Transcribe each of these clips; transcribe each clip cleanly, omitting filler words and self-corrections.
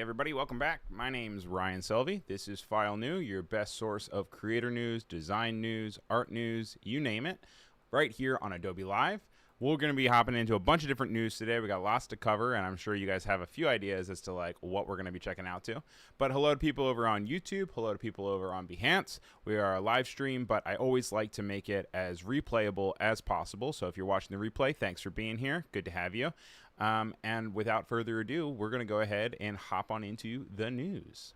everybody, welcome back. My name's Ryan Selvy. This is File New, your best source of creator news, design news, art news, you name it, right here on Adobe Live. We're going to be hopping into a bunch of different news today. We got lots to cover, and I'm sure you guys have a few ideas as to like what we're going to be checking out to. But hello to people over on YouTube. Hello to people over on Behance. We are a live stream, but I always like to make it as replayable as possible. So if you're watching the replay, thanks for being here. Good to have you. And without further ado, we're going to go ahead and hop on into the news.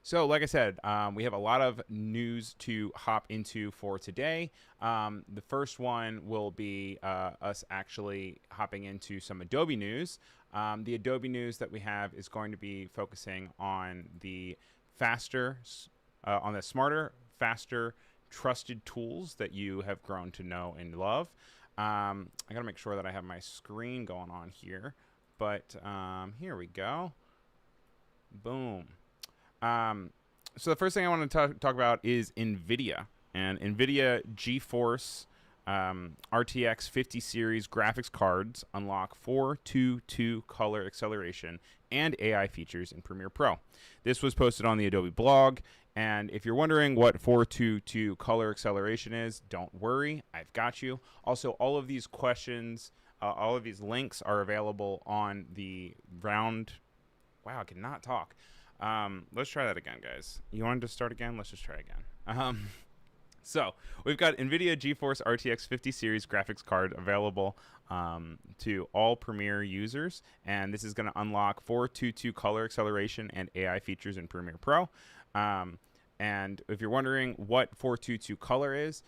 So like I said, we have a lot of news to hop into for today. The first one will be us actually hopping into some Adobe news. The Adobe news that we have is going to be focusing on the smarter, faster, trusted tools that you have grown to know and love. I gotta make sure that I have my screen going on here, but here we go. Boom. So the first thing I want to talk about is NVIDIA and NVIDIA GeForce RTX 50 series graphics cards unlock 422 color acceleration and AI features in Premiere Pro. This was posted on the Adobe blog, and if you're wondering what 422 color acceleration is, don't worry, I've got you. Also, all of these questions, all of these links are available on the round. Wow, I cannot talk. Let's try that again, guys. You wanted to start again? Let's just try again. So we've got NVIDIA GeForce RTX 50 series graphics card available to all Premiere users, and this is going to unlock 422 color acceleration and AI features in Premiere Pro. And if you're wondering what 422 color is,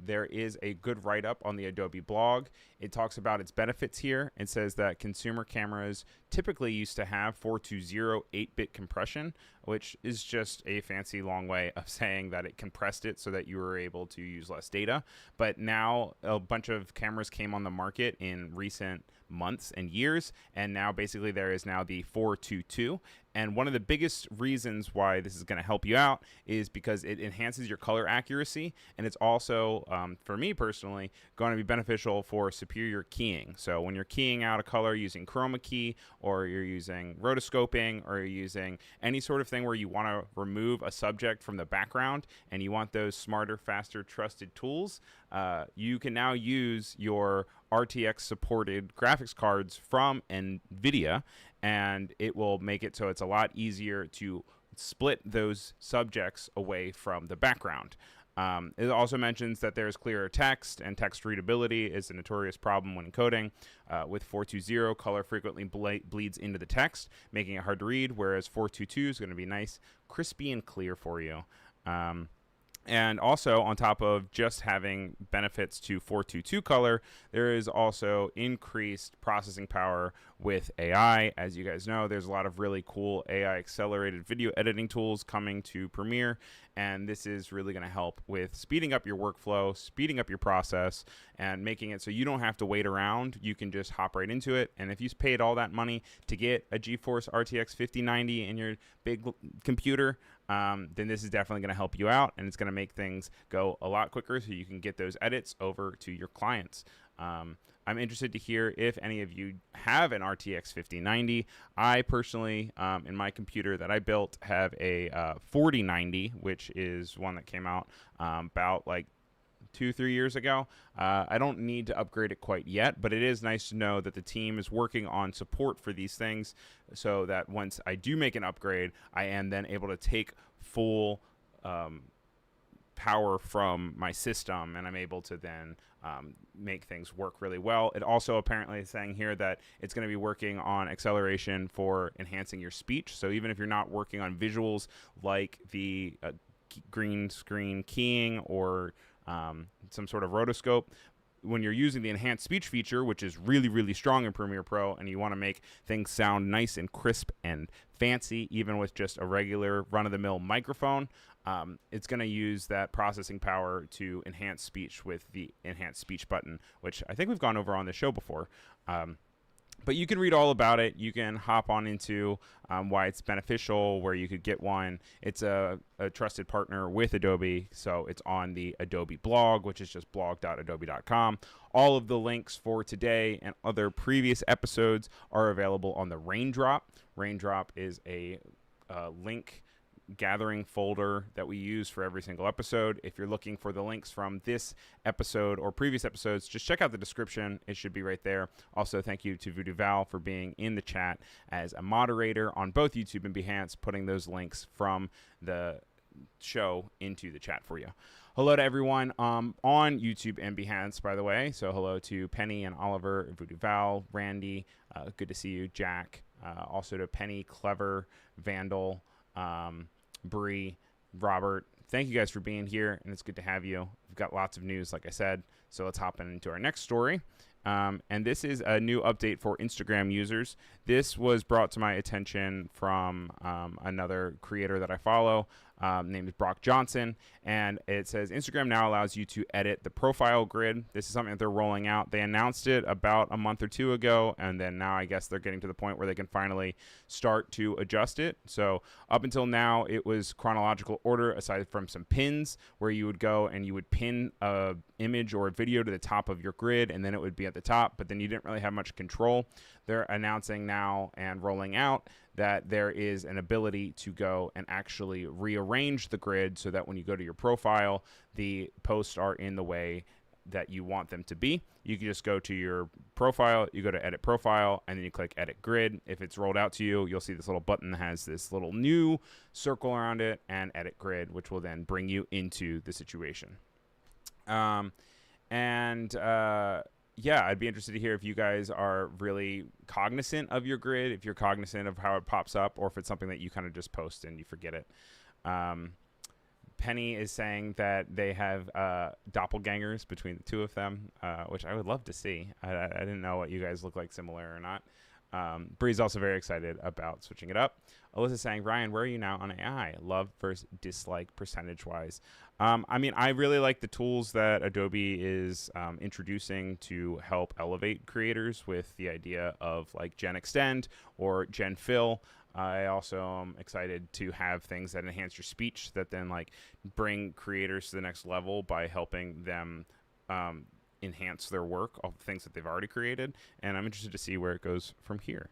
there is a good write-up on the Adobe blog. It talks about its benefits here. It says that consumer cameras typically used to have 420 8-bit compression, which is just a fancy long way of saying that it compressed it so that you were able to use less data. But now a bunch of cameras came on the market in recent months and years, and now basically there is now the 422. And one of the biggest reasons why this is going to help you out is because it enhances your color accuracy, and it's also, for me personally, going to be beneficial for superior keying. So when you're keying out a color using chroma key, or you're using rotoscoping, or you're using any sort of thing where you want to remove a subject from the background and you want those smarter, faster, trusted tools, you can now use your RTX supported graphics cards from NVIDIA, and it will make it so it's a lot easier to split those subjects away from the background. It also mentions that there's clearer text, and text readability is a notorious problem when encoding. With 420, color frequently bleeds into the text, making it hard to read, whereas 422 is going to be nice, crispy, and clear for you. And also, on top of just having benefits to 422 color, there is also increased processing power with AI. As you guys know, there's a lot of really cool AI accelerated video editing tools coming to Premiere, and this is really going to help with speeding up your workflow, speeding up your process, and making it so you don't have to wait around. You can just hop right into it. And if you paid all that money to get a GeForce RTX 5090 in your big computer, then this is definitely going to help you out, and it's going to make things go a lot quicker so you can get those edits over to your clients. I'm interested to hear if any of you have an RTX 5090. I personally, in my computer that I built, have a 4090, which is one that came out about like 2-3 years ago. I don't need to upgrade it quite yet, but it is nice to know that the team is working on support for these things so that once I do make an upgrade, I am then able to take full power from my system, and I'm able to then make things work really well. It also apparently is saying here that it's going to be working on acceleration for enhancing your speech. So even if you're not working on visuals like the green screen keying or some sort of rotoscope, when you're using the enhanced speech feature, which is really, really strong in Premiere Pro, and you want to make things sound nice and crisp and fancy, even with just a regular run-of-the-mill microphone, it's going to use that processing power to enhance speech with the enhanced speech button, which I think we've gone over on the show before. But you can read all about it. You can hop on into why it's beneficial, where you could get one. It's a trusted partner with Adobe, so it's on the Adobe blog, which is just blog.adobe.com. All of the links for today and other previous episodes are available on the Raindrop. Raindrop is a link gathering folder that we use for every single episode. If you're looking for the links from this episode or previous episodes, just check out the description. It should be right there. Also, thank you to Voodoo Val for being in the chat as a moderator on both YouTube and Behance, putting those links from the show into the chat for you. Hello to everyone on YouTube and Behance, by the way. So hello to Penny and Oliver, Voodoo Val, Randy. Good to see you, Jack. Also to Penny, Clever, Vandal, Bree, Robert. Thank you guys for being here, and it's good to have you. We've got lots of news, like I said, so let's hop into our next story. And this is a new update for Instagram users. This was brought to my attention from another creator that I follow, named Brock Johnson, and it says Instagram now allows you to edit the profile grid. This is something that they're rolling out. They announced it about a month or two ago, and then now I guess they're getting to the point where they can finally start to adjust it. So up until now, it was chronological order, aside from some pins, where you would go and you would pin a image or a video to the top of your grid, and then it would be at the top, but then you didn't really have much control. They're announcing now and rolling out that there is an ability to go and actually rearrange the grid so that when you go to your profile, the posts are in the way that you want them to be. You can just go to your profile, you go to edit profile, and then you click edit grid. If it's rolled out to you, you'll see this little button that has this little new circle around it and edit grid, which will then bring you into the situation. Yeah, I'd be interested to hear if you guys are really cognizant of your grid, if you're cognizant of how it pops up, or if it's something that you kind of just post and you forget it. Penny is saying that they have doppelgangers between the two of them, which I would love to see. I didn't know what you guys look like, similar or not. Bree's also very excited about switching it up. Alyssa's saying, Ryan, where are you now on AI? Love versus dislike percentage-wise. I mean, I really like the tools that Adobe is introducing to help elevate creators with the idea of like Gen Extend or Gen Fill. I also am excited to have things that enhance your speech that then like bring creators to the next level by helping them enhance their work of things that they've already created. And I'm interested to see where it goes from here.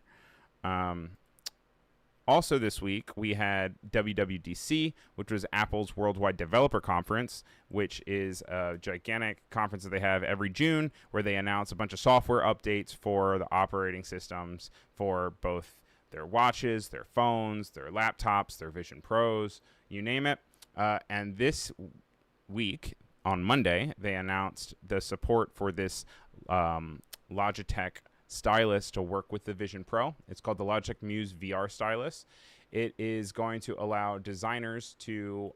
Also this week, we had WWDC, which was Apple's Worldwide Developer Conference, which is a gigantic conference that they have every June, where they announce a bunch of software updates for the operating systems for both their watches, their phones, their laptops, their Vision Pros, you name it. And this week, on Monday, they announced the support for this Logitech stylus to work with the Vision Pro. It's called the Logitech Muse VR stylus. It is going to allow designers to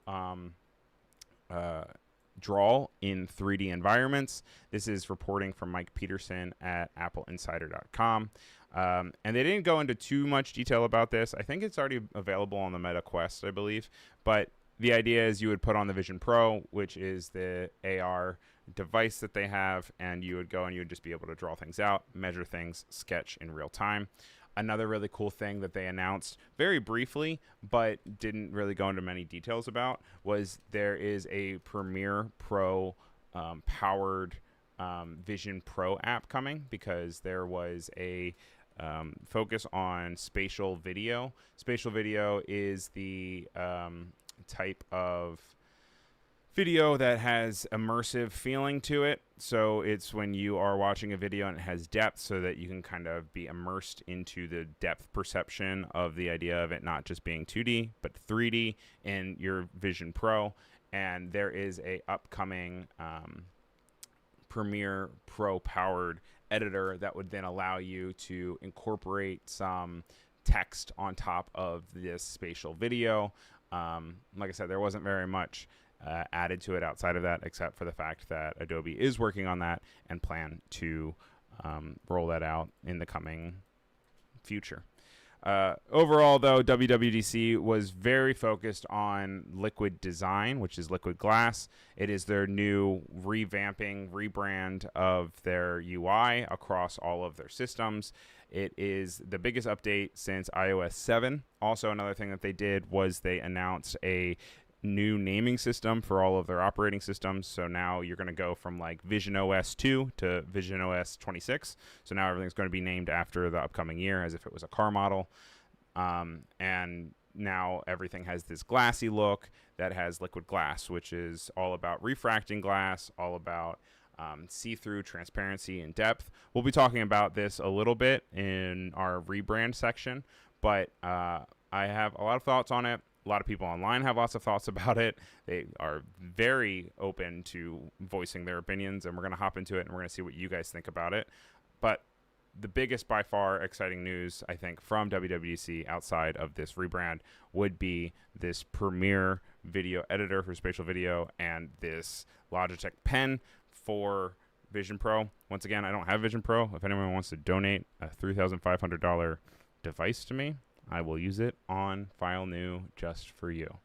draw in 3D environments. This is reporting from Mike Peterson at appleinsider.com. And they didn't go into too much detail about this. I think it's already available on the Meta Quest, I believe. But the idea is you would put on the Vision Pro, which is the AR device that they have, and you would go and you would just be able to draw things out, measure things, sketch in real time. Another really cool thing that they announced very briefly, but didn't really go into many details about, was there is a Premiere Pro powered Vision Pro app coming, because there was a focus on spatial video. Spatial video is the type of video that has immersive feeling to it. So it's when you are watching a video and it has depth, so that you can kind of be immersed into the depth perception of the idea of it not just being 2D, but 3D in your Vision Pro. And there is a upcoming Premiere Pro powered editor that would then allow you to incorporate some text on top of this spatial video. Like I said, there wasn't very much added to it outside of that, except for the fact that Adobe is working on that and plan to roll that out in the coming future. Overall, though, WWDC was very focused on Liquid Design, which is Liquid Glass. It is their new rebrand of their UI across all of their systems. It is the biggest update since iOS 7. Also, another thing that they did was they announced a new naming system for all of their operating systems. So now you're going to go from like Vision OS 2 to Vision OS 26. So now everything's going to be named after the upcoming year as if it was a car model. And now everything has this glassy look that has liquid glass, which is all about refracting glass, all about see-through transparency and depth. We'll be talking about this a little bit in our rebrand section, but I have a lot of thoughts on it. A lot of people online have lots of thoughts about it. They are very open to voicing their opinions, and we're going to hop into it, and we're going to see what you guys think about it. But the biggest, by far, exciting news, I think, from WWDC outside of this rebrand would be this Premiere video editor for spatial video and this Logitech pen for Vision Pro. Once again, I don't have Vision Pro. If anyone wants to donate a $3,500 device to me, I will use it on File New just for you.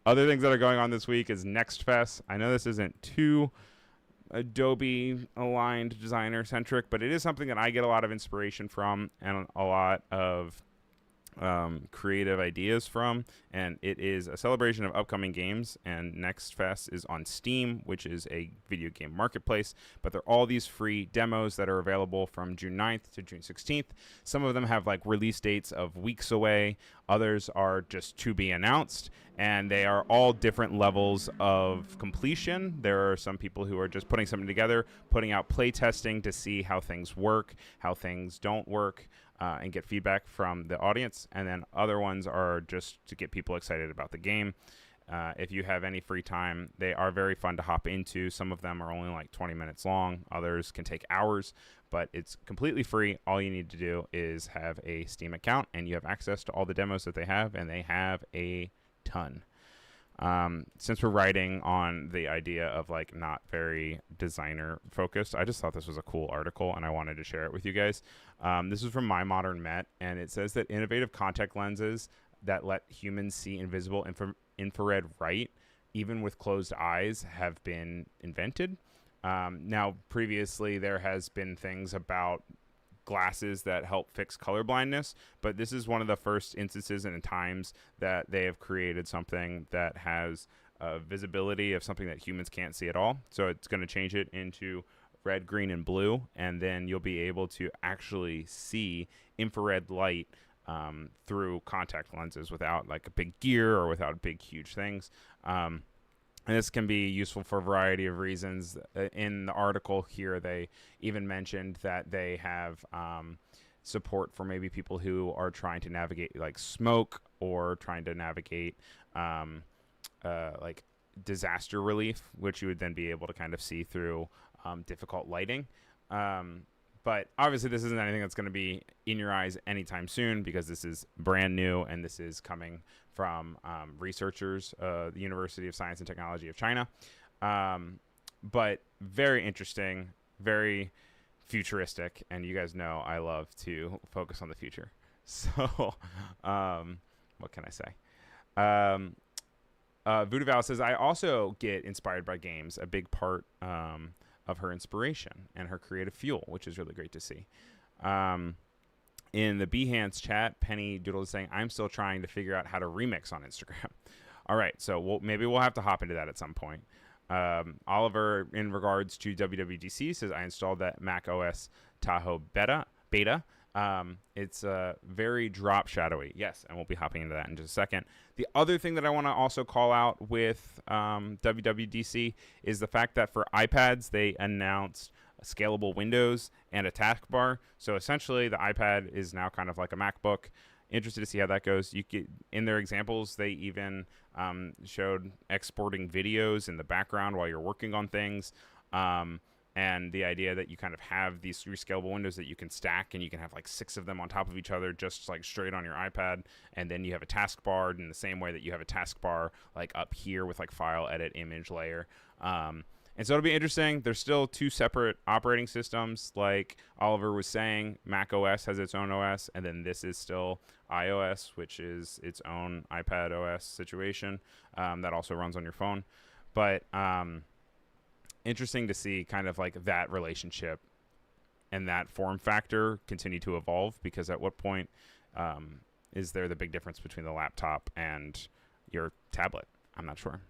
Other things that are going on this week is NextFest. I know this isn't too Adobe aligned designer centric, but it is something that I get a lot of inspiration from and a lot of creative ideas from, and it is a celebration of upcoming games. And NextFest is on Steam, which is a video game marketplace, but they're all these free demos that are available from June 9th to June 16th. Some of them have like release dates of weeks away, others are just to be announced, and they are all different levels of completion. There are some people who are just putting something together, putting out play testing to see how things work, how things don't work, and get feedback from the audience. And then other ones are just to get people excited about the game. If you have any free time, they are very fun to hop into. Some of them are only like 20 minutes long. Others can take hours, but it's completely free. All you need to do is have a Steam account, and you have access to all the demos that they have, and they have a ton. Since we're writing on the idea of like not very designer focused, I just thought this was a cool article and I wanted to share it with you guys. This is from My Modern Met, and it says that innovative contact lenses that let humans see invisible infrared light, even with closed eyes, have been invented. Now, previously there has been things about glasses that help fix color blindness, but this is one of the first instances and times that they have created something that has visibility of something that humans can't see at all. So it's going to change it into red, green, and blue, and then you'll be able to actually see infrared light through contact lenses without like a big gear or without big huge things. And this can be useful for a variety of reasons. In the article here, they even mentioned that they have support for maybe people who are trying to navigate like smoke or trying to navigate like disaster relief, which you would then be able to kind of see through difficult lighting. But obviously this isn't anything that's going to be in your eyes anytime soon, because this is brand new and this is coming from researchers, the University of Science and Technology of China. But very interesting, very futuristic, and you guys know I love to focus on the future. So what can I say? Voodoo Val says, I also get inspired by games, a big part of her inspiration and her creative fuel, which is really great to see. In the Behance chat, Penny Doodle is saying, I'm still trying to figure out how to remix on Instagram. All right, so maybe we'll have to hop into that at some point. Oliver, in regards to WWDC, says, I installed that Mac OS Tahoe beta. It's very drop shadowy. Yes, and we'll be hopping into that in just a second. The other thing that I want to also call out with WWDC is the fact that for iPads, they announced scalable windows and a taskbar. So essentially, the iPad is now kind of like a MacBook. Interested to see how that goes. In their examples, they even showed exporting videos in the background while you're working on things. And the idea that you kind of have these three scalable windows that you can stack, and you can have like 6 of them on top of each other, just like straight on your iPad. And then you have a taskbar in the same way that you have a taskbar like up here with like file, edit, image layer. And so it'll be interesting. There's still 2 separate operating systems. Like Oliver was saying, Mac OS has its own OS, and then this is still iOS, which is its own iPad OS situation that also runs on your phone. But interesting to see kind of like that relationship and that form factor continue to evolve? Because at what point is there the big difference between the laptop and your tablet? I'm not sure.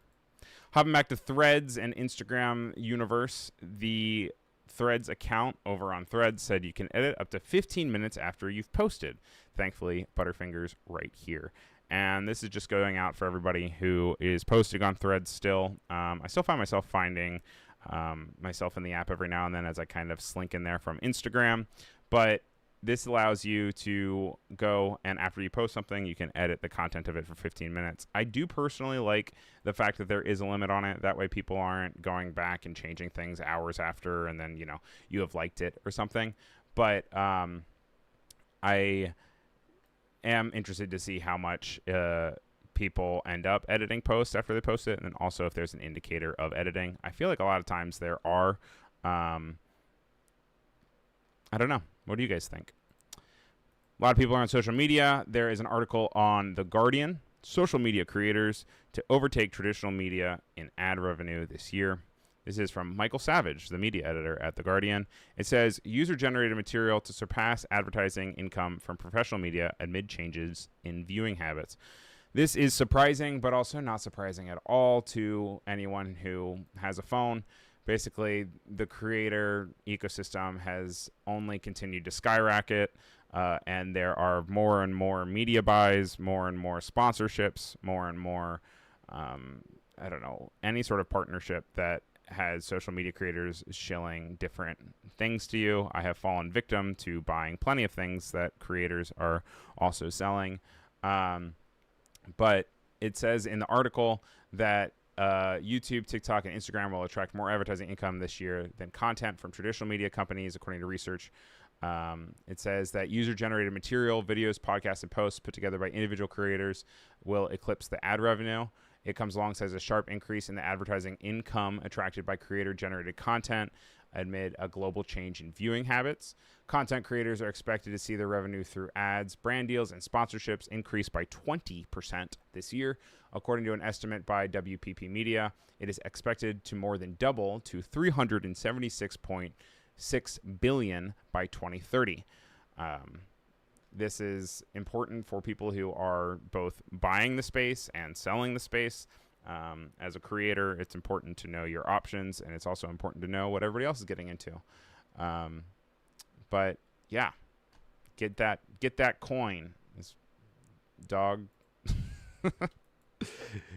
Hopping back to Threads and Instagram universe, the Threads account over on Threads said you can edit up to 15 minutes after you've posted. Thankfully, Butterfingers right here. And this is just going out for everybody who is posting on Threads still. I still find myself finding myself in the app every now and then as I kind of slink in there from Instagram. But this allows you to go, and after you post something, you can edit the content of it for 15 minutes. I do personally like the fact that there is a limit on it. That way people aren't going back and changing things hours after, and then, you have liked it or something. But I am interested to see how much people end up editing posts after they post it, and then also if there's an indicator of editing. I feel like a lot of times there are. I don't know. What do you guys think? A lot of people are on social media. There is an article on The Guardian, social media creators to overtake traditional media in ad revenue this year. This is from Michael Savage, the media editor at The Guardian. It says, user-generated material to surpass advertising income from professional media amid changes in viewing habits. This is surprising, but also not surprising at all to anyone who has a phone. Basically, the creator ecosystem has only continued to skyrocket, and there are more and more media buys, more and more sponsorships, more and more, any sort of partnership that has social media creators shilling different things to you. I have fallen victim to buying plenty of things that creators are also selling. But it says in the article that YouTube, TikTok, and Instagram will attract more advertising income this year than content from traditional media companies, according to research. It says that user-generated material, videos, podcasts, and posts put together by individual creators will eclipse the ad revenue. It comes alongside a sharp increase in the advertising income attracted by creator-generated content amid a global change in viewing habits. Content creators are expected to see their revenue through ads, brand deals, and sponsorships increase by 20% this year. According to an estimate by WPP Media, it is expected to more than double to $376.6 billion by 2030. This is important for people who are both buying the space and selling the space. As a creator, it's important to know your options, and it's also important to know what everybody else is getting into. But yeah, get that coin. This dog.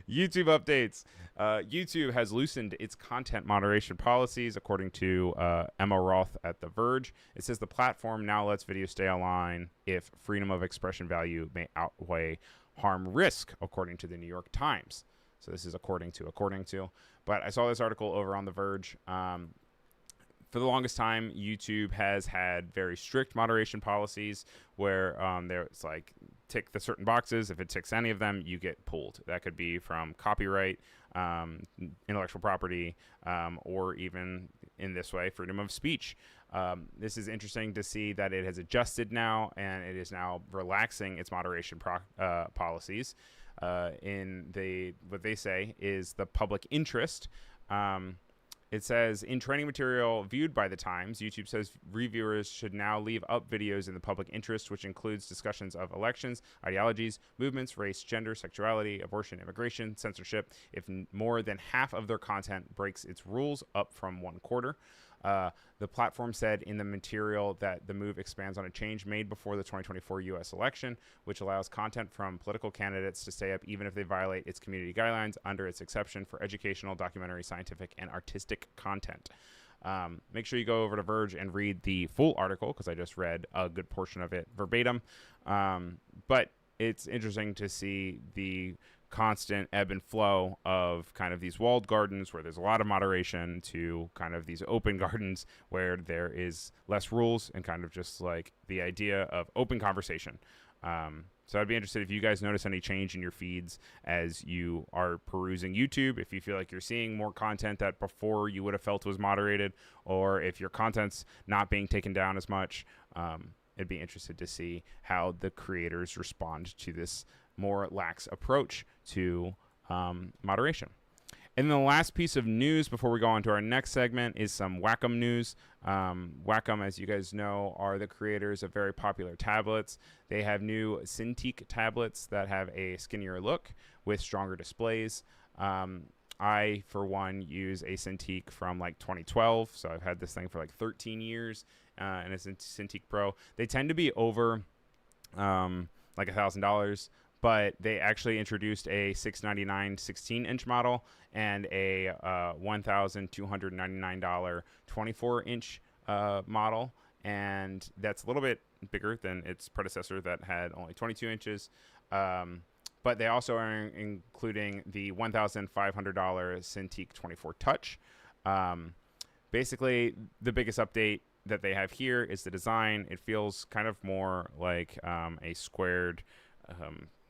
YouTube updates. YouTube has loosened its content moderation policies, according to Emma Roth at The Verge. It says the platform now lets video stay online if freedom of expression value may outweigh harm risk, according to the New York Times. So this is according to. But I saw this article over on The Verge. For the longest time, YouTube has had very strict moderation policies where there's like tick the certain boxes. If it ticks any of them, you get pulled. That could be from copyright, intellectual property, or even in this way, freedom of speech. This is interesting to see that it has adjusted now, and it is now relaxing its moderation policies. In what they say is the public interest. It says, in training material viewed by the Times, YouTube says reviewers should now leave up videos in the public interest, which includes discussions of elections, ideologies, movements, race, gender, sexuality, abortion, immigration, censorship, if more than half of their content breaks its rules, up from 1/4. The platform said in the material that the move expands on a change made before the 2024 U.S. election, which allows content from political candidates to stay up even if they violate its community guidelines under its exception for educational, documentary, scientific, and artistic content. Make sure you go over to Verge and read the full article, because I just read a good portion of it verbatim. But it's interesting to see the constant ebb and flow of kind of these walled gardens where there's a lot of moderation to kind of these open gardens where there is less rules and kind of just like the idea of open conversation. So I'd be interested if you guys notice any change in your feeds as you are perusing YouTube, if you feel like you're seeing more content that before you would have felt was moderated, or if your content's not being taken down as much. I'd be interested to see how the creators respond to this more lax approach to moderation. And the last piece of news before we go on to our next segment is some Wacom news. Wacom, as you guys know, are the creators of very popular tablets. They have new Cintiq tablets that have a skinnier look with stronger displays. I, for one, use a Cintiq from like 2012, so I've had this thing for like 13 years, and it's a Cintiq Pro. They tend to be over like $1,000, but they actually introduced a $699 16-inch model and a $1,299 24-inch model, and that's a little bit bigger than its predecessor that had only 22 inches. But they also are including the $1,500 Cintiq 24 Touch. Basically, the biggest update that they have here is the design. It feels kind of more like a squared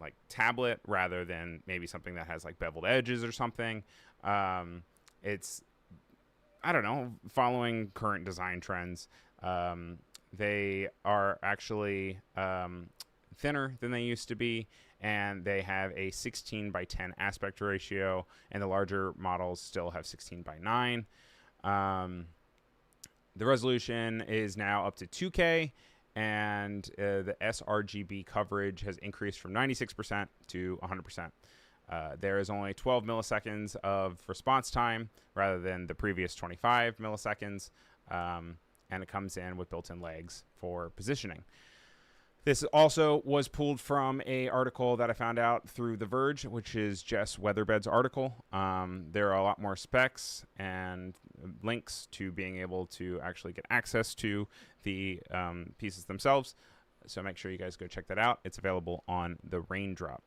like tablet rather than maybe something that has like beveled edges or something. It's, I don't know, following current design trends. They are actually thinner than they used to be, and they have a 16:10 aspect ratio, and the larger models still have 16:9. The resolution is now up to 2K, and the sRGB coverage has increased from 96% to 100%. There is only 12 milliseconds of response time rather than the previous 25 milliseconds, and it comes in with built-in legs for positioning. This also was pulled from an article that I found out through The Verge, which is Jess Weatherbed's article. There are a lot more specs and links to being able to actually get access to the pieces themselves. So make sure you guys go check that out. It's available on the Raindrop.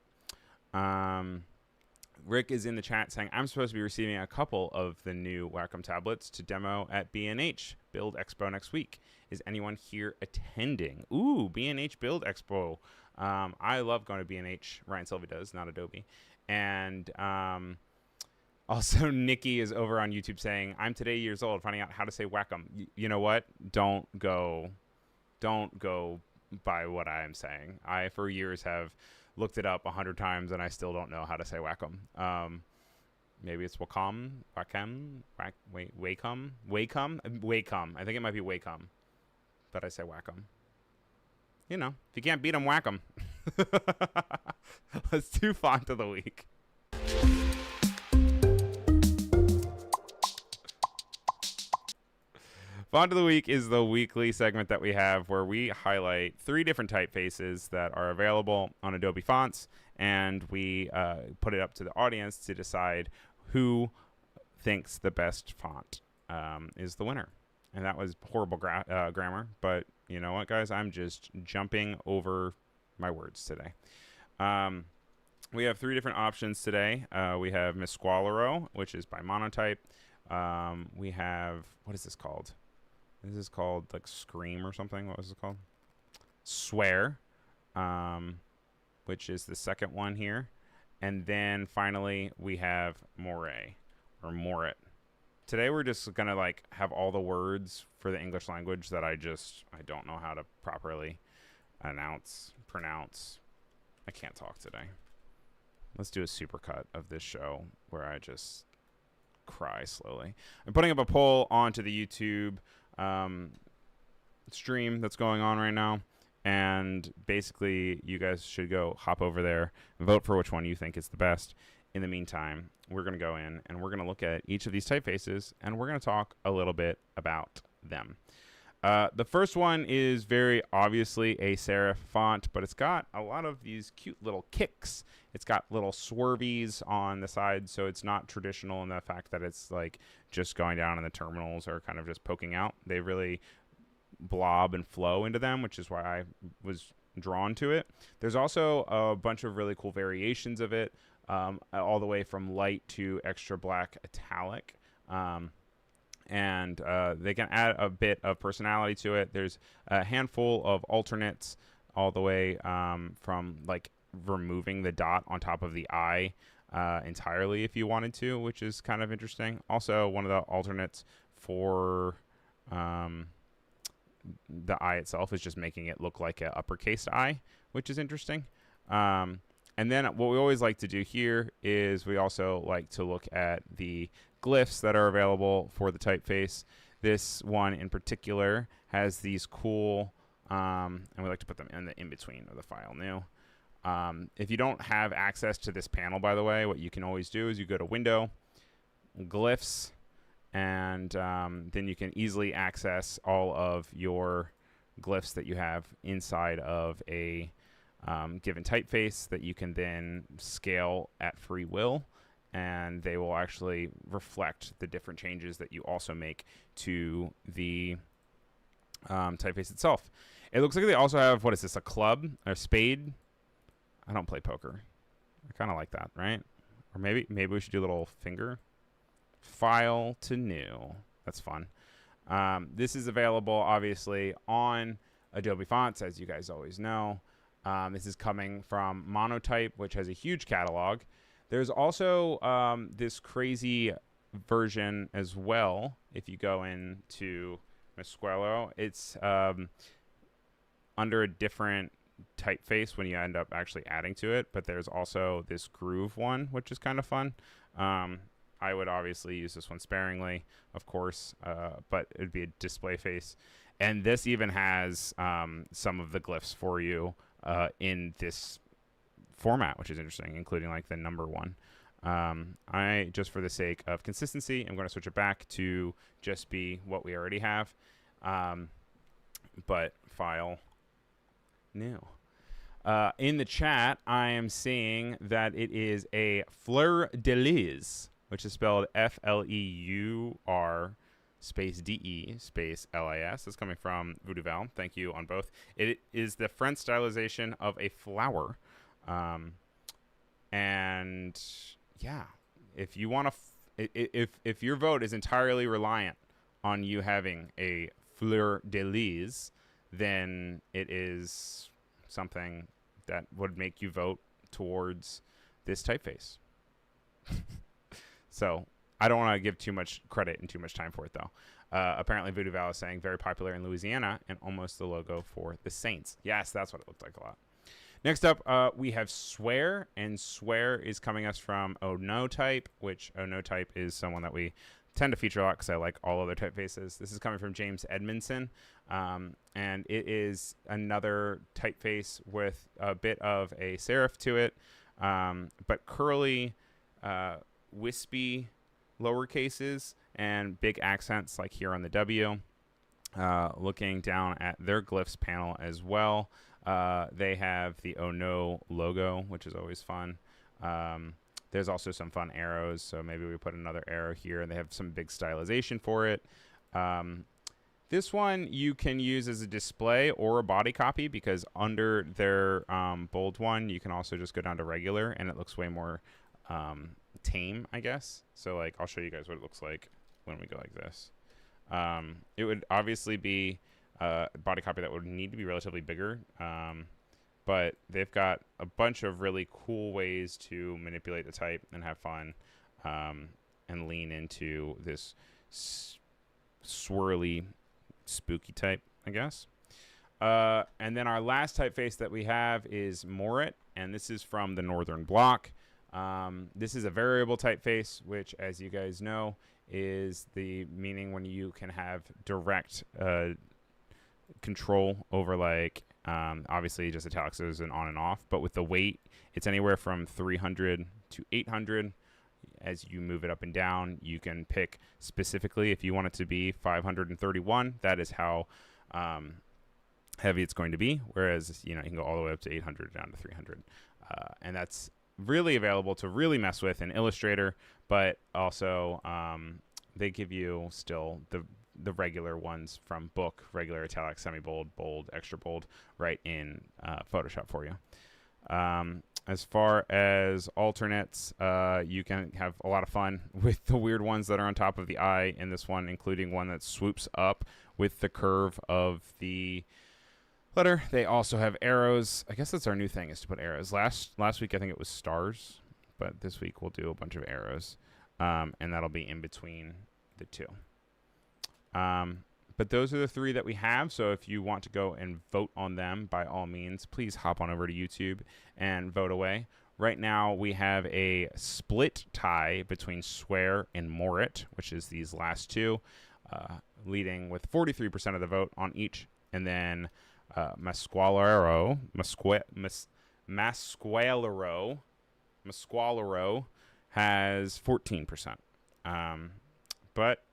Rick is in the chat saying, I'm supposed to be receiving a couple of the new Wacom tablets to demo at B&H Build Expo next week. Is anyone here attending? Ooh, B&H Build Expo. I love going to B&H. Ryan Selvy does, not Adobe. And also, Nikki is over on YouTube saying, I'm today years old, finding out how to say Wacom. You know what? Don't go by what I am saying. I, for years, have looked it up 100 times, and I still don't know how to say Wacom. Maybe it's Wacom. I think it might be Wacom, but I say Wacom. You know, if you can't beat them, whack 'em. Let's do Font of the Week. Font of the Week is the weekly segment that we have where we highlight 3 different typefaces that are available on Adobe Fonts, and we put it up to the audience to decide who thinks the best font is the winner. And that was horrible grammar, but you know what, guys? I'm just jumping over my words today. We have 3 different options today. We have Miss Squalero, which is by Monotype. We have, what is this called? This is called like Scream or something. What was it called? Swear, which is the second one here. And then finally we have Moray or Morit. Today we're just gonna like have all the words for the English language that I don't know how to properly pronounce. I can't talk today. Let's do a supercut of this show where I just cry slowly. I'm putting up a poll onto the YouTube stream that's going on right now, and basically you guys should go hop over there and vote for which one you think is the best. In the meantime, we're going to go in and we're going to look at each of these typefaces, and we're going to talk a little bit about them. The first one is very obviously a serif font, but it's got a lot of these cute little kicks. It's got little swervies on the side, so it's not traditional in the fact that it's like just going down and the terminals are kind of just poking out. They really blob and flow into them, which is why I was drawn to it. There's also a bunch of really cool variations of it, all the way from light to extra black italic. And they can add a bit of personality to it. There's a handful of alternates all the way from like removing the dot on top of the eye entirely if you wanted to, which is kind of interesting. Also, one of the alternates for the eye itself is just making it look like an uppercase eye, which is interesting. And then what we always like to do here is we also like to look at the glyphs that are available for the typeface. This one in particular has these cool, and we like to put them in the in-between of the file new. If you don't have access to this panel, by the way, what you can always do is you go to Window, Glyphs, and then you can easily access all of your glyphs that you have inside of a given typeface that you can then scale at free will, and they will actually reflect the different changes that you also make to the typeface itself. It looks like they also have, what is this, a club, a spade? I don't play poker. I kind of like that, right? Or maybe we should do a little finger. File to new. That's fun. This is available, obviously, on Adobe Fonts, as you guys always know. This is coming from Monotype, which has a huge catalog. There's also this crazy version as well. If you go into Mesquelo, it's under a different typeface when you end up actually adding to it, but there's also this groove one, which is kind of fun. I would obviously use this one sparingly, of course, but it'd be a display face. And this even has some of the glyphs for you in this format, which is interesting, including like the number one. I, just for the sake of consistency, I'm going to switch it back to just be what we already have. But file new. In the chat, I am seeing that it is a fleur de lis, which is spelled F-L-E-U-R space D-E space L-I-S. It's coming from Voodoo Val. Thank you on both. It is the French stylization of a flower. And yeah, if you want to, if your vote is entirely reliant on you having a fleur de lis, then it is something that would make you vote towards this typeface. So I don't want to give too much credit and too much time for it, though. Apparently, Voodoo Val is saying very popular in Louisiana and almost the logo for the Saints. Yes, that's what it looked like a lot. Next up, we have Swear, and Swear is coming us from Onotype, which Onotype is someone that we tend to feature a lot because I like all other typefaces. This is coming from James Edmondson, and it is another typeface with a bit of a serif to it, but curly, wispy lower cases and big accents like here on the W. Looking down at their glyphs panel as well, they have the Ono logo, which is always fun. There's also some fun arrows, so maybe we put another arrow here, and they have some big stylization for it. This one you can use as a display or a body copy, because under their bold one, you can also just go down to regular, and it looks way more tame, I guess. So like, I'll show you guys what it looks like when we go like this. It would obviously be a body copy that would need to be relatively bigger, but they've got a bunch of really cool ways to manipulate the type and have fun, and lean into this swirly, spooky type, I guess. And then our last typeface that we have is Morit, and this is from the Northern Block. This is a variable typeface, which, as you guys know, is the meaning when you can have direct control over, like, obviously just italics and on and off, but with the weight, it's anywhere from 300 to 800. As you move it up and down, you can pick specifically if you want it to be 531. That is how heavy it's going to be, whereas, you know, you can go all the way up to 800 down to 300, and that's really available to really mess with in Illustrator, but also they give you still the regular ones from Book, regular italic, semi-bold, bold, extra bold, right in Photoshop for you. As far as alternates, you can have a lot of fun with the weird ones that are on top of the eye in this one, including one that swoops up with the curve of the letter. They also have arrows. I guess that's our new thing, is to put arrows. Last week I think it was stars, but this week we'll do a bunch of arrows, and that'll be in between the two. But those are the three that we have, so if you want to go and vote on them, by all means, please hop on over to YouTube and vote away. Right now, we have a split tie between Swear and Morit, which is these last two, leading with 43% of the vote on each. And then Masqualero has 14%. But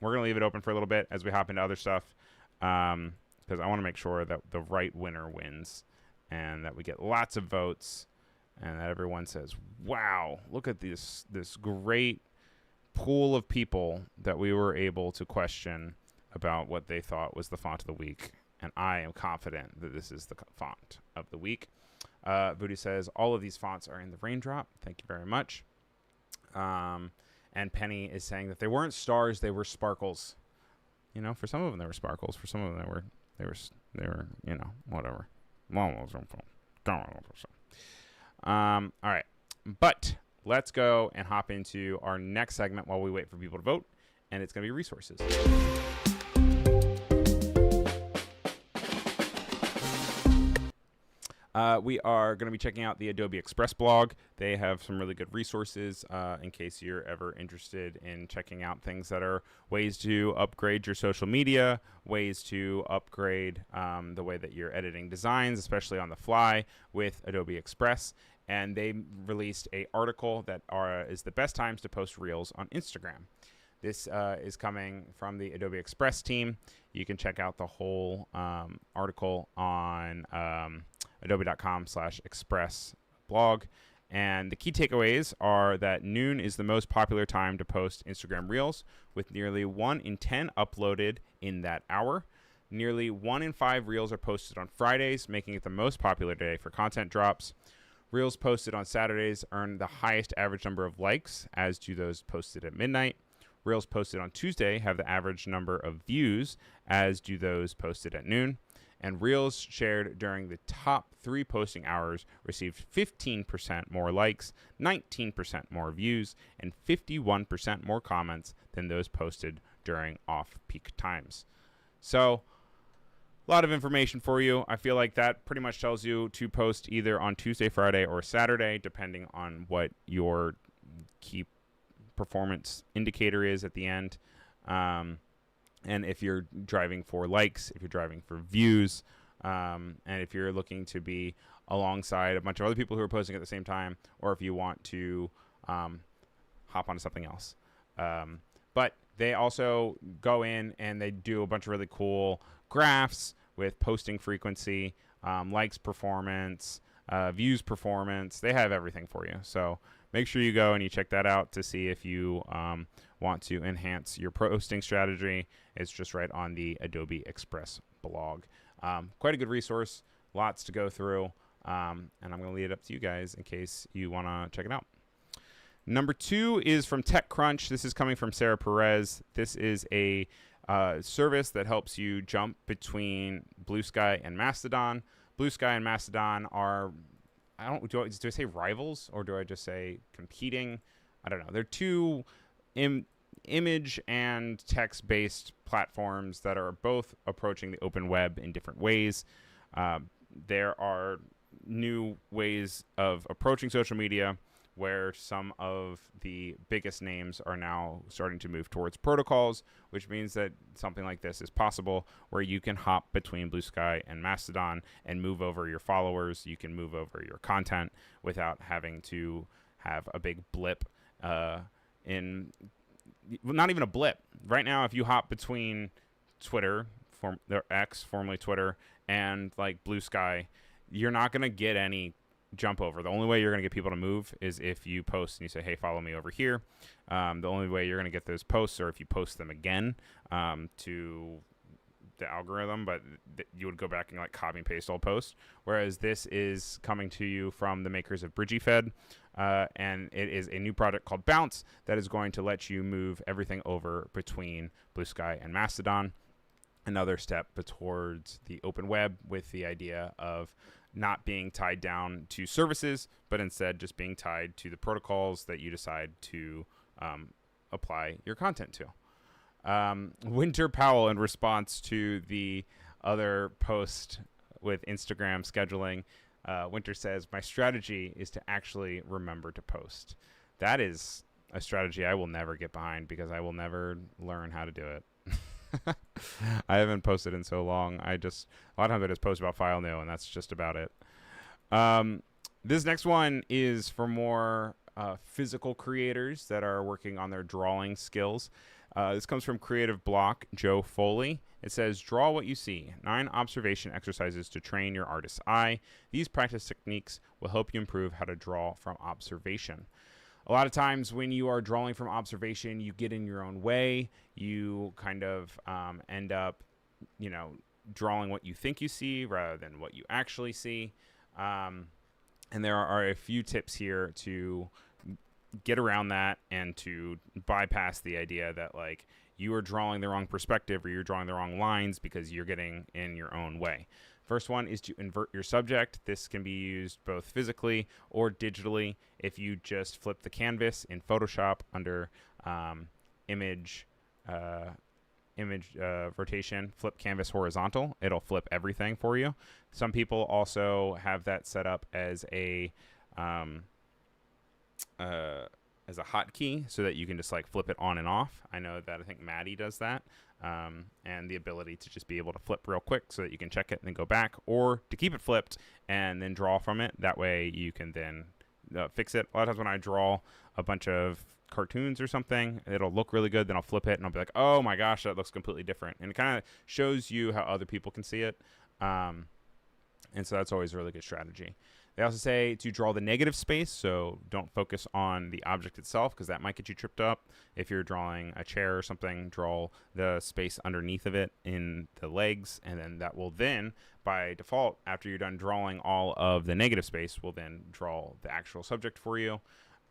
we're going to leave it open for a little bit as we hop into other stuff, because I want to make sure that the right winner wins and that we get lots of votes and that everyone says, wow, look at this great pool of people that we were able to question about what they thought was the font of the week. And I am confident that this is the font of the week. Voodoo says, all of these fonts are in the raindrop. Thank you very much. And Penny is saying that they weren't stars, they were sparkles. You know, for some of them they were sparkles. For some of them they were, you know, whatever. All right. But let's go and hop into our next segment while we wait for people to vote. And it's going to be resources. We are going to be checking out the Adobe Express blog. They have some really good resources in case you're ever interested in checking out things that are ways to upgrade your social media, ways to upgrade the way that you're editing designs, especially on the fly with Adobe Express. And they released an article that is the best times to post Reels on Instagram. This is coming from the Adobe Express team. You can check out the whole article on adobe.com/express blog. And the key takeaways are that noon is the most popular time to post Instagram Reels, with nearly 1 in 10 uploaded in that hour. Nearly 1 in 5 Reels are posted on Fridays, making it the most popular day for content drops. Reels posted on Saturdays earn the highest average number of likes, as do those posted at midnight. Reels posted on Tuesday have the average number of views, as do those posted at noon. And Reels shared during the top 3 posting hours received 15% more likes, 19% more views, and 51% more comments than those posted during off-peak times. So, a lot of information for you. I feel like that pretty much tells you to post either on Tuesday, Friday, or Saturday, depending on what your key performance indicator is at the end. And if you're driving for likes, if you're driving for views, and if you're looking to be alongside a bunch of other people who are posting at the same time, or if you want to hop onto something else. But they also go in and they do a bunch of really cool graphs with posting frequency, likes performance, views performance. They have everything for you. So make sure you go and you check that out to see if you want to enhance your posting strategy. It's just right on the Adobe Express blog. Quite a good resource, lots to go through, and I'm going to leave it up to you guys in case you want to check it out. Number 2 is from TechCrunch. This is coming from Sarah Perez. This is a service that helps you jump between Blue Sky and Mastodon. Blue Sky and Mastodon are, do I say rivals or do I just say competing? I don't know. They're two image and text-based platforms that are both approaching the open web in different ways. There are new ways of approaching social media where some of the biggest names are now starting to move towards protocols, which means that something like this is possible, where you can hop between Blue Sky and Mastodon and move over your followers. You can move over your content without having to have a big blip not even a blip. Right now, if you hop between Twitter, X, formerly Twitter, and like Blue Sky, you're not going to get any jump over. The only way you're going to get people to move is if you post and you say, hey, follow me over here. The only way you're going to get those posts are if you post them again to the algorithm, but you would go back and like copy and paste old posts. Whereas this is coming to you from the makers of BridgieFed, and it is a new project called Bounce that is going to let you move everything over between Blue Sky and Mastodon. Another step towards the open web, with the idea of not being tied down to services, but instead just being tied to the protocols that you decide to apply your content to. Winter Powell, in response to the other post with Instagram scheduling, Winter says, my strategy is to actually remember to post. That is a strategy I will never get behind because I will never learn how to do it. I haven't posted in so long. A lot of times I just post about file new, and that's just about it. This next one is for more physical creators that are working on their drawing skills. This comes from Creative Block, Joe Foley. It says, draw what you see. 9 observation exercises to train your artist's eye. These practice techniques will help you improve how to draw from observation. A lot of times when you are drawing from observation, you get in your own way. You kind of end up, drawing what you think you see rather than what you actually see. And there are a few tips here to get around that and to bypass the idea that like you are drawing the wrong perspective or you're drawing the wrong lines because you're getting in your own way. First one is to invert your subject. This can be used both physically or digitally. If you just flip the canvas in Photoshop under image rotation, flip canvas horizontal, it'll flip everything for you. Some people also have that set up as a hotkey so that you can just like flip it on and off. I know that I think Maddie does that. And the ability to just be able to flip real quick so that you can check it and then go back, or to keep it flipped and then draw from it. That way you can then fix it. A lot of times when I draw a bunch of cartoons or something, it'll look really good, then I'll flip it and I'll be like, oh my gosh, that looks completely different. And it kind of shows you how other people can see it. And so that's always a really good strategy. They also say to draw the negative space, so don't focus on the object itself because that might get you tripped up. If you're drawing a chair or something, draw the space underneath of it in the legs, and then that will then, by default, after you're done drawing all of the negative space, will then draw the actual subject for you.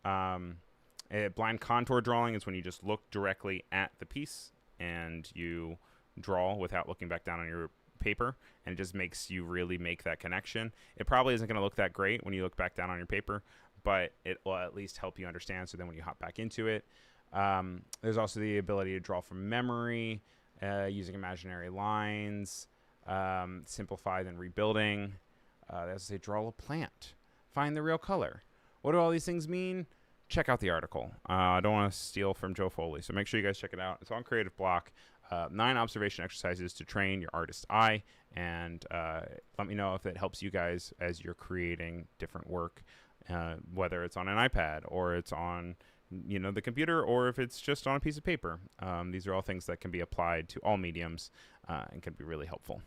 Blind contour drawing is when you just look directly at the piece and you draw without looking back down on your paper, and it just makes you really make that connection. It probably isn't going to look that great when you look back down on your paper, but it will at least help you understand, so then when you hop back into it. There's also the ability to draw from memory, using imaginary lines, simplify then rebuilding. They also say draw a plant, find the real color. What do all these things mean? Check out the article. I don't want to steal from Joe Foley, so make sure you guys check it out. It's on Creative Block. 9 observation exercises to train your artist's eye, and let me know if it helps you guys as you're creating different work, whether it's on an iPad or it's on the computer, or if it's just on a piece of paper. These are all things that can be applied to all mediums and can be really helpful.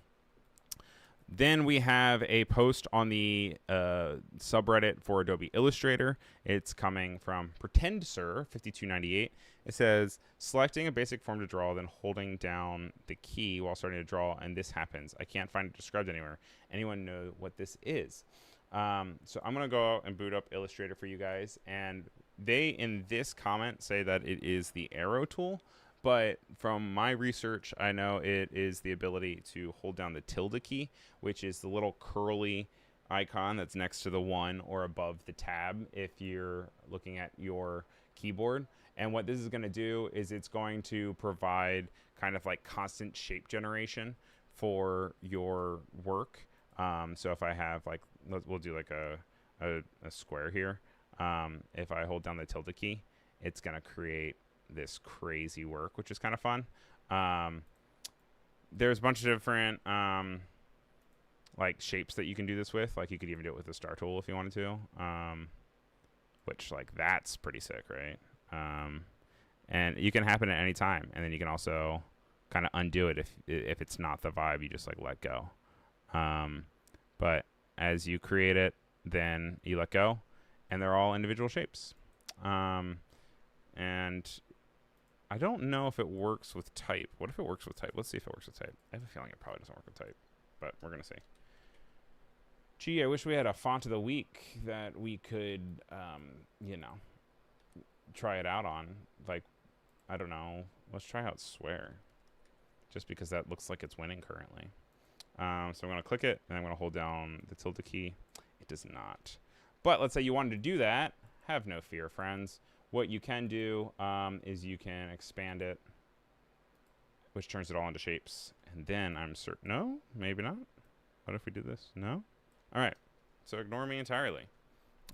Then we have a post on the subreddit for Adobe Illustrator. It's coming from PretendSir5298. It says, selecting a basic form to draw, then holding down the key while starting to draw, and this happens. I can't find it described anywhere. Anyone know what this is? So I'm going to go out and boot up Illustrator for you guys. And they, in this comment, say that it is the arrow tool. But from my research, I know it is the ability to hold down the tilde key, which is the little curly icon that's next to the 1 or above the tab if you're looking at your keyboard. And what this is going to do is it's going to provide kind of like constant shape generation for your work. So if I have like, we'll do like a square here. If I hold down the tilde key, it's going to create this crazy work, which is kind of fun. There's a bunch of different like shapes that you can do this with. Like you could even do it with the star tool if you wanted to, which like that's pretty sick, right? And you can happen at any time, and then you can also kind of undo it if it's not the vibe. You just like let go. But as you create it, then you let go, and they're all individual shapes. And I don't know if it works with type. What if it works with type? Let's see if it works with type. I have a feeling it probably doesn't work with type, but we're going to see. Gee, I wish we had a font of the week that we could, try it out on. Like, I don't know. Let's try out Swear, just because that looks like it's winning currently. So I'm going to click it, and I'm going to hold down the tilde key. It does not. But let's say you wanted to do that. Have no fear, friends. What you can do is you can expand it, which turns it all into shapes. And then I'm certain, no, maybe not. What if we do this? No? All right. So ignore me entirely.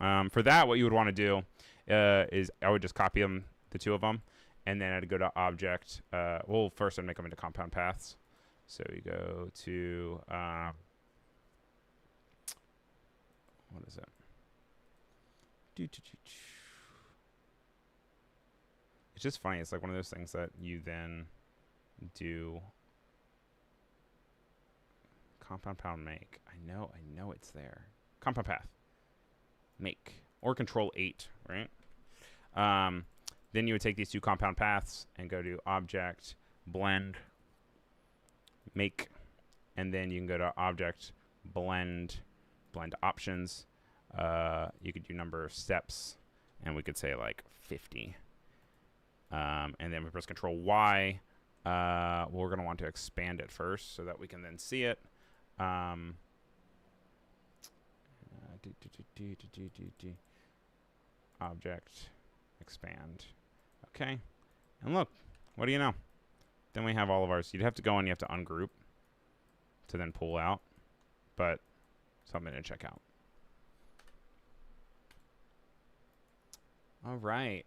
For that, what you would want to do is I would just copy them, the two of them, and then I'd go to Object. Well, first I'd make them into compound paths. So you go to, what is it? It's just funny. It's like one of those things that you then do compound path make. I know it's there. Compound path make or Control 8, right? Then you would take these two compound paths and go to Object, Blend, Make, and then you can go to Object, Blend, Blend Options. You could do number of steps, and we could say like 50. And then we press Control Y. Well, we're going to want to expand it first so that we can then see it. Object, expand. Okay. And look, what do you know? Then we have all of ours. You'd have to go and you have to ungroup to then pull out, but something to check out. All right.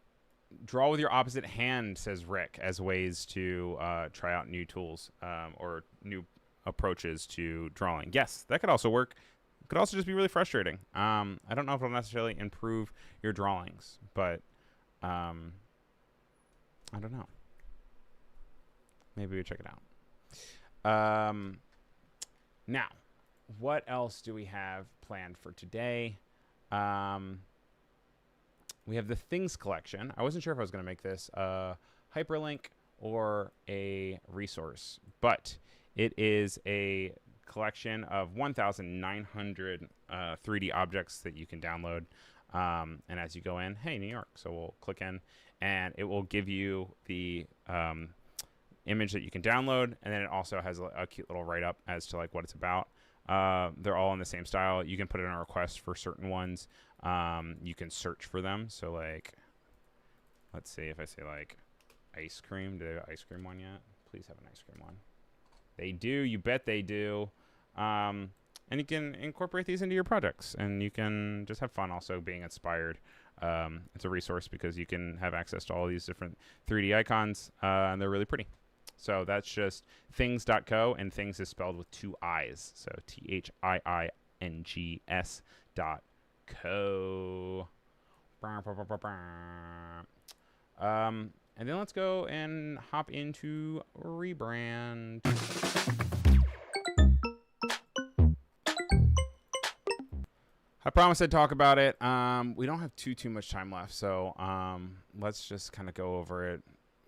Draw with your opposite hand, says Rick, as ways to try out new tools or new approaches to drawing. Yes, that could also work. It could also just be really frustrating. I don't know if it'll necessarily improve your drawings, but I don't know. Maybe we check it out. Now, what else do we have planned for today? We have the Things collection. I wasn't sure if I was going to make this a hyperlink or a resource, but it is a collection of 1,900 3D objects that you can download. And as you go in, hey, New York. So we'll click in, and it will give you the image that you can download, and then it also has a cute little write-up as to like what it's about. They're all in the same style. You can put in a request for certain ones. You can search for them. So like, let's see if I say like ice cream. Do they have an ice cream one yet? Please have an ice cream one. They do. You bet they do. And you can incorporate these into your projects, and you can just have fun also being inspired. It's a resource because you can have access to all these different 3D icons, and they're really pretty. So that's just things.co, and things is spelled with two I's. So THIINGS.co. And then let's go and hop into Rebrand. I promised I'd talk about it. We don't have too much time left, so let's just kind of go over it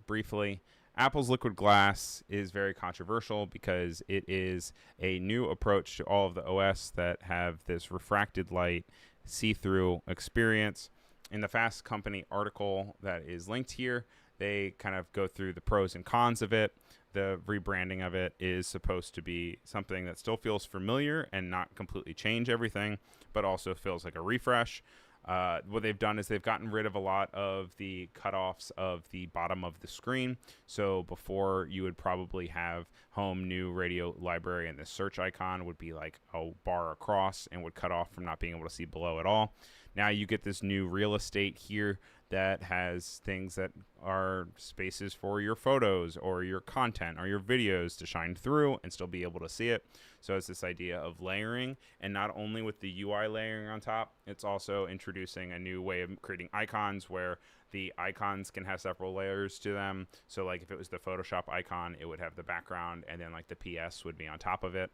briefly. Apple's liquid glass is very controversial because it is a new approach to all of the OS that have this refracted light, see-through experience. In the Fast Company article that is linked here, they kind of go through the pros and cons of it. The rebranding of it is supposed to be something that still feels familiar and not completely change everything, but also feels like a refresh. What they've done is they've gotten rid of a lot of the cutoffs of the bottom of the screen. So before, you would probably have home, new, radio, library, and the search icon would be like a bar across and would cut off from not being able to see below at all. Now you get this new real estate here that has things that are spaces for your photos or your content or your videos to shine through and still be able to see it. So it's this idea of layering, and not only with the UI layering on top, it's also introducing a new way of creating icons where the icons can have several layers to them. So like if it was the Photoshop icon, it would have the background, and then like the PS would be on top of it.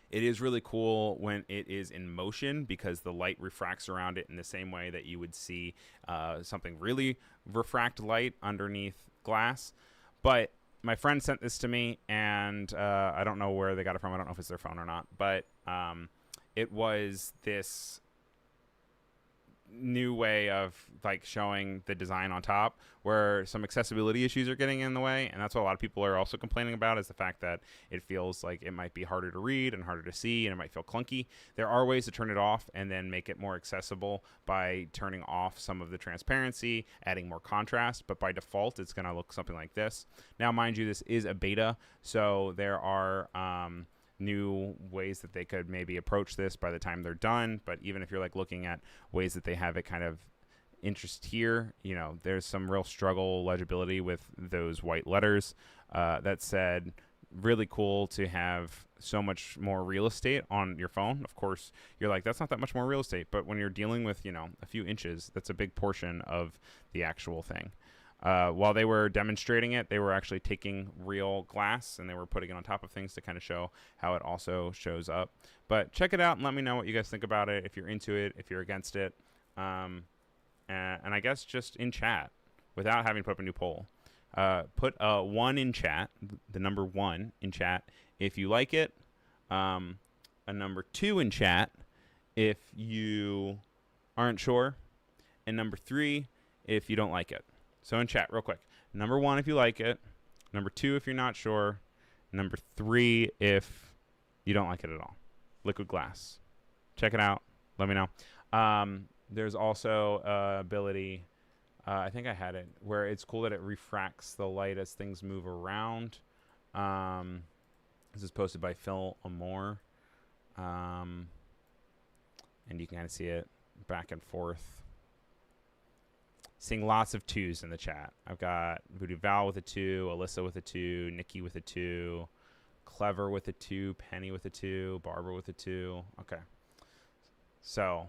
It is really cool when it is in motion because the light refracts around it in the same way that you would see something really refract light underneath glass. But my friend sent this to me, and I don't know where they got it from. I don't know if it's their phone or not. But it was this new way of like showing the design on top where some accessibility issues are getting in the way, and that's what a lot of people are also complaining about, is the fact that it feels like it might be harder to read and harder to see, and it might feel clunky. There are ways to turn it off and then make it more accessible by turning off some of the transparency, adding more contrast, but by default it's going to look something like this. Now mind you, this is a beta, so there are new ways that they could maybe approach this by the time they're done. But even if you're like looking at ways that they have it kind of interest here, you know, there's some real struggle legibility with those white letters. That said, really cool to have so much more real estate on your phone. Of course, you're like, that's not that much more real estate, but when you're dealing with, you know, a few inches, that's a big portion of the actual thing. While they were demonstrating it, they were actually taking real glass and they were putting it on top of things to kind of show how it also shows up. But check it out and let me know what you guys think about it, if you're into it, if you're against it. And I guess just in chat, without having to put up a new poll, put a 1 in chat, the number 1 in chat if you like it, a number 2 in chat if you aren't sure, and number 3 if you don't like it. So in chat, real quick. Number 1 if you like it, number 2 if you're not sure, number 3 if you don't like it at all. Liquid glass. Check it out. Let me know. There's also ability, I think I had it, where it's cool that it refracts the light as things move around. This is posted by Phil Amore. And you can kind of see it back and forth. Seeing lots of 2s in the chat. I've got Voodoo Val with a 2, Alyssa with a 2, Nikki with a 2, Clever with a 2, Penny with a 2, Barbara with a 2. Okay. So,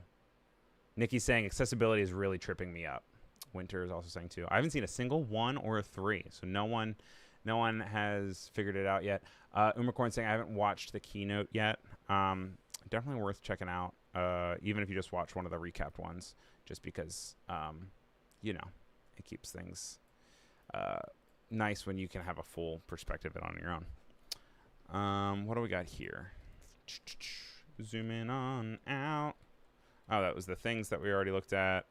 Nikki's saying accessibility is really tripping me up. Winter is also saying 2. I haven't seen a single 1 or a 3, so no one has figured it out yet. Umacorn saying I haven't watched the keynote yet. Definitely worth checking out, even if you just watch one of the recapped ones, just because, you know, it keeps things nice when you can have a full perspective of it on your own. What do we got here? Zoom in on out. Oh, that was the things that we already looked at.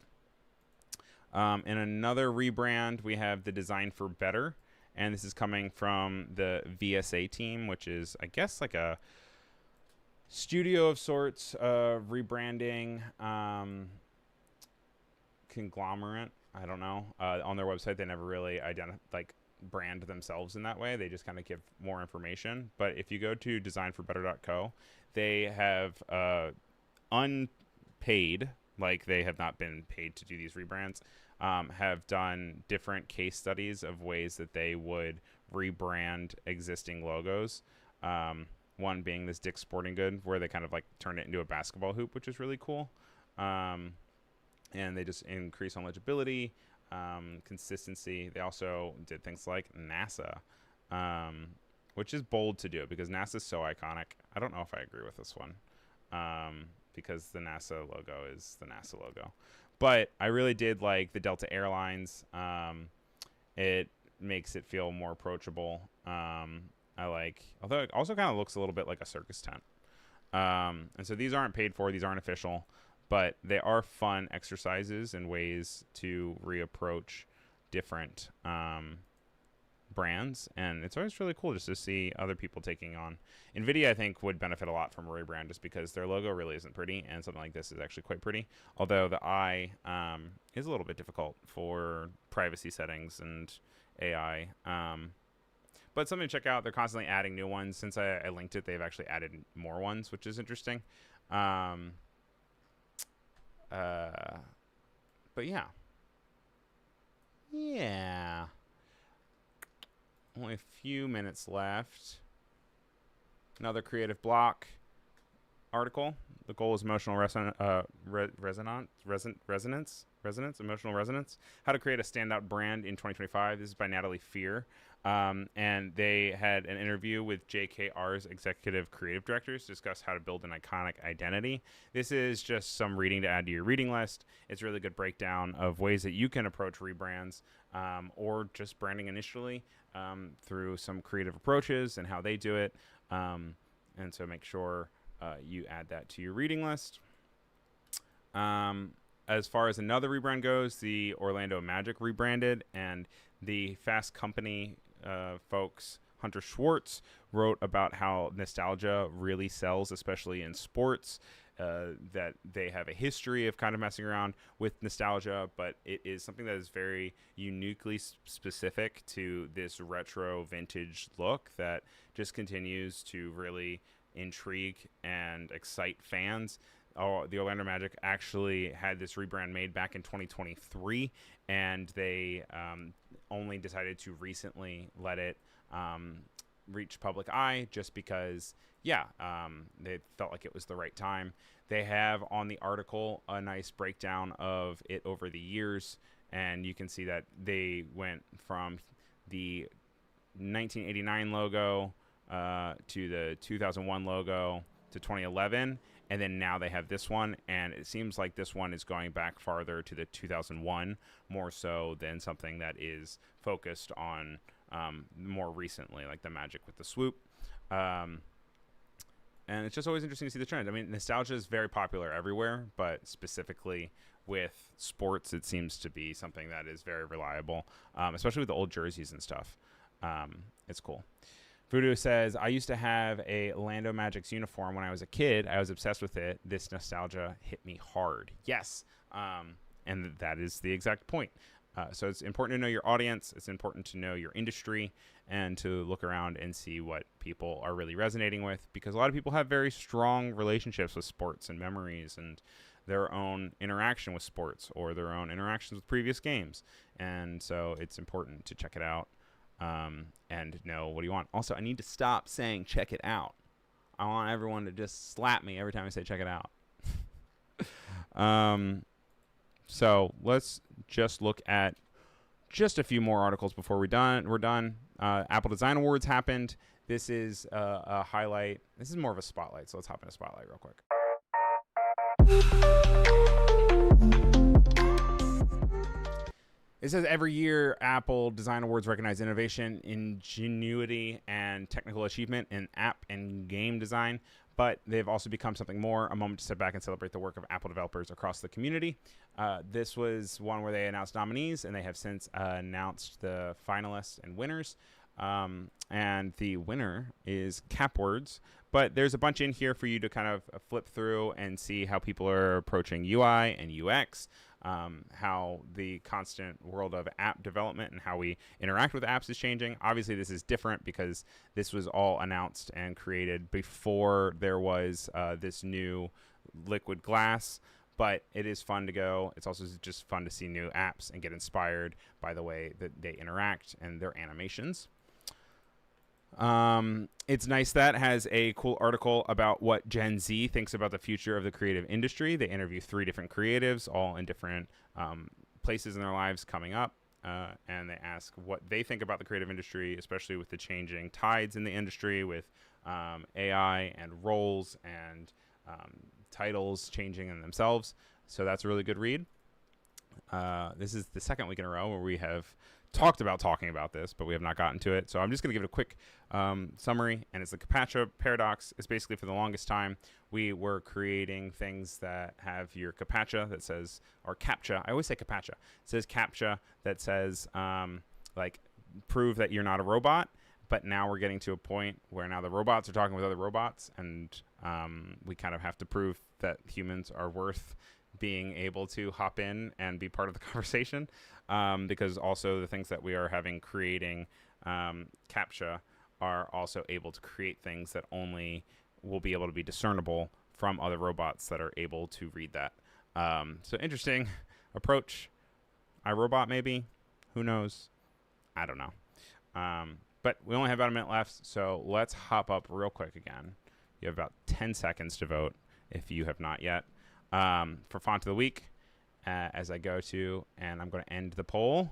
In another rebrand, we have the Design for Better. And this is coming from the VSA team, which is, I guess, like a studio of sorts, rebranding conglomerate. I don't know. On their website, they never really brand themselves in that way. They just kind of give more information. But if you go to designforbetter.co, they have unpaid, like they have not been paid to do these rebrands, have done different case studies of ways that they would rebrand existing logos. One being this Dick's Sporting Good, where they kind of like turned it into a basketball hoop, which is really cool. And they just increase on legibility, consistency. They also did things like NASA, which is bold to do because NASA is so iconic. I don't know if I agree with this one, because the NASA logo is the NASA logo. But I really did like the Delta Airlines. It makes it feel more approachable. Although it also kind of looks a little bit like a circus tent. And so these aren't paid for, these aren't official, but they are fun exercises and ways to reapproach different brands. And it's always really cool just to see other people taking on. NVIDIA, I think, would benefit a lot from a rebrand just because their logo really isn't pretty, and something like this is actually quite pretty. Although the eye is a little bit difficult for privacy settings and AI. But something to check out. They're constantly adding new ones. Since I linked it, they've actually added more ones, which is interesting. But yeah. Yeah. Only a few minutes left. Another creative block article. The goal is emotional resonance, emotional resonance. How to create a standout brand in 2025. This is by Natalie Fear. And they had an interview with JKR's executive creative directors to discuss how to build an iconic identity. This is just some reading to add to your reading list. It's a really good breakdown of ways that you can approach rebrands, or just branding initially, through some creative approaches and how they do it. And so make sure you add that to your reading list. As far as another rebrand goes, the Orlando Magic rebranded, and the Fast Company folks, Hunter Schwartz, wrote about how nostalgia really sells, especially in sports, that they have a history of kind of messing around with nostalgia, but it is something that is very uniquely specific to this retro vintage look that just continues to really intrigue and excite fans. Oh, the Orlando Magic actually had this rebrand made back in 2023, and they only decided to recently let it reach public eye just because, they felt like it was the right time. They have on the article a nice breakdown of it over the years, and you can see that they went from the 1989 logo to the 2001 logo to 2011, and then now they have this one, and it seems like this one is going back farther to the 2001 more so than something that is focused on more recently, like the Magic with the swoop. And it's just always interesting to see the trend. I mean, nostalgia is very popular everywhere, but specifically with sports, it seems to be something that is very reliable, especially with the old jerseys and stuff. It's cool. Voodoo says, I used to have a Orlando Magic's uniform when I was a kid. I was obsessed with it. This nostalgia hit me hard. Yes. And that is the exact point. So it's important to know your audience. It's important to know your industry and to look around and see what people are really resonating with, because a lot of people have very strong relationships with sports and memories and their own interaction with sports or their own interactions with previous games. And so it's important to check it out and know what do you want. Also, I need to stop saying check it out. I want everyone to just slap me every time I say check it out. So let's just look at just a few more articles before we're done. Apple Design Awards happened. This is a highlight. This is more of a spotlight, so let's hop into Spotlight real quick. It says every year Apple Design Awards recognize innovation, ingenuity, and technical achievement in app and game design, but they've also become something more, a moment to step back and celebrate the work of Apple developers across the community. This was one where they announced nominees, and they have since announced the finalists and winners. And the winner is Capwords, but there's a bunch in here for you to kind of flip through and see how people are approaching UI and UX, how the constant world of app development and how we interact with apps is changing. Obviously, this is different because this was all announced and created before there was this new liquid glass. But it is fun to go. It's also just fun to see new apps and get inspired by the way that they interact and their animations. It's nice that has a cool article about what Gen Z thinks about the future of the creative industry. They interview 3 different creatives, all in different places in their lives coming up. And they ask what they think about the creative industry, especially with the changing tides in the industry with AI and roles and titles changing in themselves. So that's a really good read. This is the second week in a row where we have talked about talking about this, but we have not gotten to it. So I'm just going to give it a quick summary, and it's the CAPTCHA paradox. It's basically, for the longest time, we were creating things that have your CAPTCHA that says, or CAPTCHA. I always say CAPTCHA. It says CAPTCHA that says, like, prove that you're not a robot. But now we're getting to a point where now the robots are talking with other robots, and we kind of have to prove that humans are worth being able to hop in and be part of the conversation, because also the things that we are having creating CAPTCHA are also able to create things that only will be able to be discernible from other robots that are able to read that. So interesting approach. iRobot maybe? Who knows? I don't know. But we only have about a minute left, so let's hop up real quick again. You have about 10 seconds to vote if you have not yet. For Font of the Week, as I go to, and I'm going to end the poll.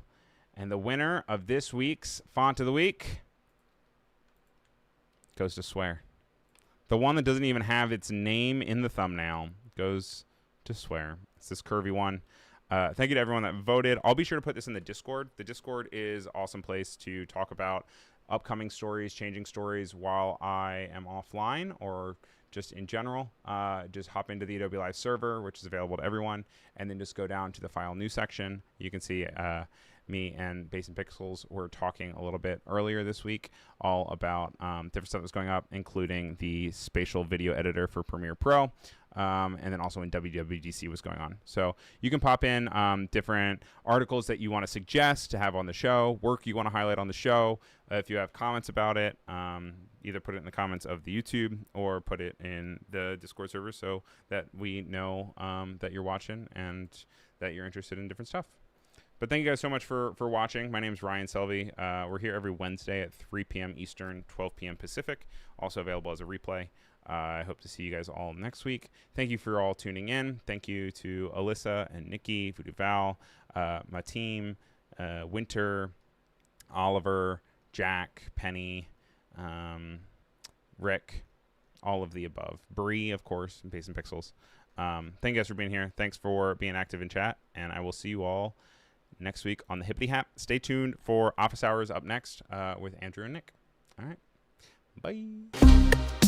And the winner of this week's Font of the Week goes to Swear. The one that doesn't even have its name in the thumbnail goes to Swear. It's this curvy one. Thank you to everyone that voted. I'll be sure to put this in the Discord. The Discord is an awesome place to talk about upcoming stories, changing stories while I am offline, or just in general. Just hop into the Adobe Live server, which is available to everyone, and then just go down to the File New section. You can see me and Base and Pixels were talking a little bit earlier this week all about different stuff that's going up, including the spatial video editor for Premiere Pro. and then also when WWDC was going on. So you can pop in different articles that you want to suggest to have on the show, work you want to highlight on the show. If you have comments about it, either put it in the comments of the YouTube or put it in the Discord server so that we know that you're watching and that you're interested in different stuff. But thank you guys so much for watching. My name is Ryan Selvy. We're here every Wednesday at 3 p.m. Eastern, 12 p.m. Pacific. Also available as a replay. I hope to see you guys all next week. Thank you for all tuning in. Thank you to Alyssa and Nikki, Voodoo Val, my team, Winter, Oliver, Jack, Penny, Rick, all of the above. Bree, of course, and Pace and Pixels. Thank you guys for being here. Thanks for being active in chat. And I will see you all next week on the Hippity Hap. Stay tuned for Office Hours up next with Andrew and Nick. All right. Bye.